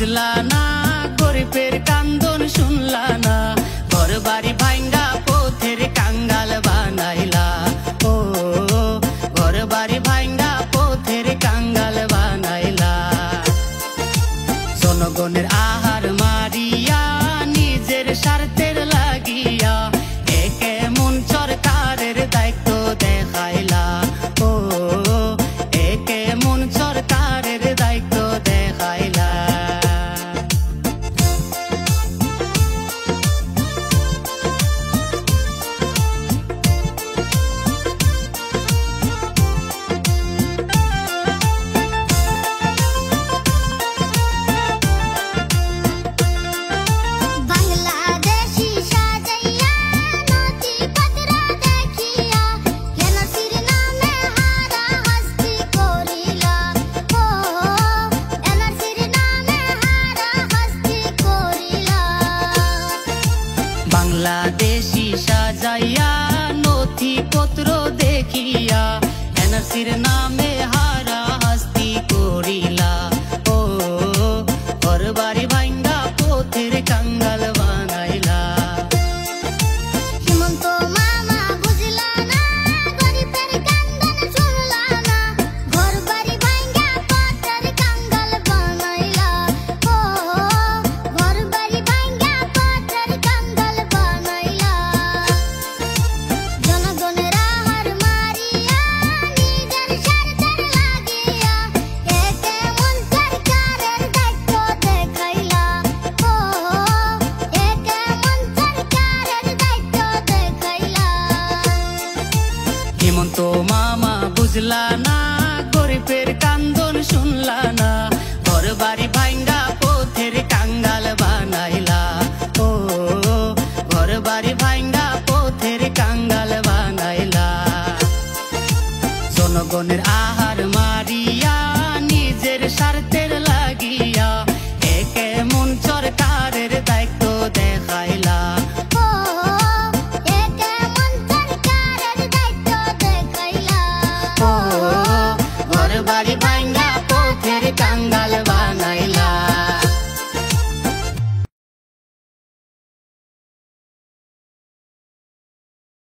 বুঝলা না গরিবের কান্দন শুনলা না ঘর বাড়ি ভাঙ্গা পথের কাঙ্গাল বানাইলা ও ঘর বাড়ি ভাঙ্গা পথের কাঙ্গাল বানাইলা জনগণের আহার মারিয়া নিজের স্বার্থের লাগিয়া একে মন সরকারের দায়িত্ব দেখাইলা ও একে মন সরকারের দায়িত্ব দেখাইলা বাংলাদেশি সাজাইয়া নথিপত্র দেখিয়া এনআরসির নামে হারা হাস্তি করিলা ও ঘর বাড়ি ভাঙ্গা পথের কাঙ্গাল বানাইলা হিমন্ত মামা বুঝলা না গরিবের কান্দন শুনলা না ঘর বাড়ি ভাঙ্গা পথের কাঙ্গাল বানাইলা ও ঘর বাড়ি ভাঙ্গা পথের কাঙ্গাল বানাইলা জনগণের আহার মারিয়া নিজের স্বার্থের লাগিয়া একে মন সরকারের দায়িত্ব দেখাইলা ও একে মন সরকারের দায়িত্ব দেখাইলা হিমন্ত মামা বুঝলা না গরিবের কান্দন শুনলা না ঘর বাড়ি ভাঙ্গা পথের কাঙ্গাল বানাইলা ও ঘর বাড়ি ভাঙ্গা পথের কাঙ্গাল বানাইলা জনগণের আহার মারিয়া নিজের স্বার্থে